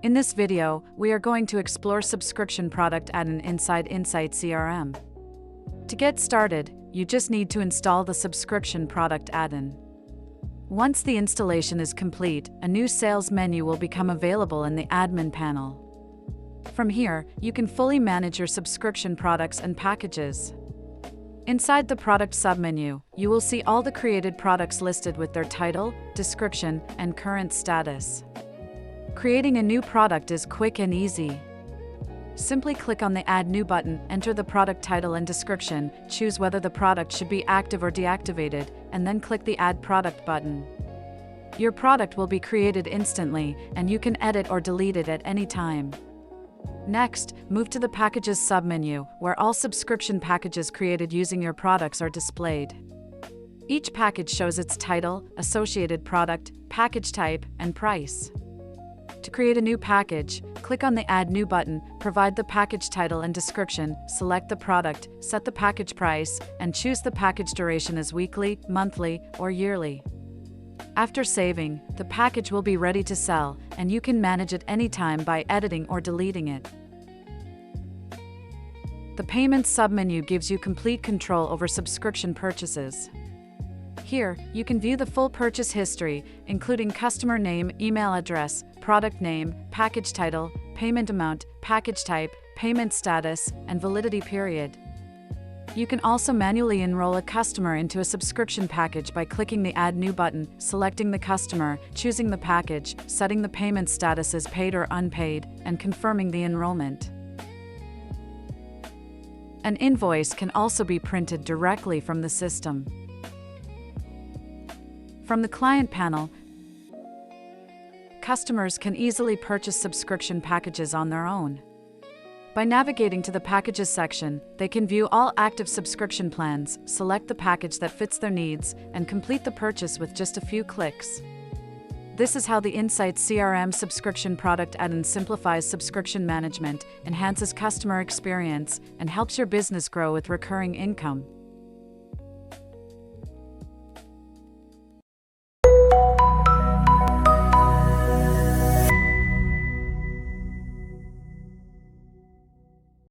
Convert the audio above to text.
In this video, we are going to explore Subscription Product Addon inside Insight CRM. To get started, you just need to install the Subscription Product Addon. Once the installation is complete, a new sales menu will become available in the admin panel. From here, you can fully manage your subscription products and packages. Inside the product submenu, you will see all the created products listed with their title, description, and current status. Creating a new product is quick and easy. Simply click on the Add New button, enter the product title and description, choose whether the product should be active or deactivated, and then click the Add Product button. Your product will be created instantly, and you can edit or delete it at any time. Next, move to the Packages submenu, where all subscription packages created using your products are displayed. Each package shows its title, associated product, package type, and price. To create a new package, click on the Add New button, provide the package title and description, select the product, set the package price, and choose the package duration as weekly, monthly, or yearly. After saving, the package will be ready to sell, and you can manage it anytime by editing or deleting it. The Payments submenu gives you complete control over subscription purchases. Here, you can view the full purchase history, including customer name, email address, product name, package title, payment amount, package type, payment status, and validity period. You can also manually enroll a customer into a subscription package by clicking the Add New button, selecting the customer, choosing the package, setting the payment status as paid or unpaid, and confirming the enrollment. An invoice can also be printed directly from the system. From the Client panel, customers can easily purchase subscription packages on their own. By navigating to the Packages section, they can view all active subscription plans, select the package that fits their needs, and complete the purchase with just a few clicks. This is how the Insight CRM Subscription Product Addon simplifies subscription management, enhances customer experience, and helps your business grow with recurring income.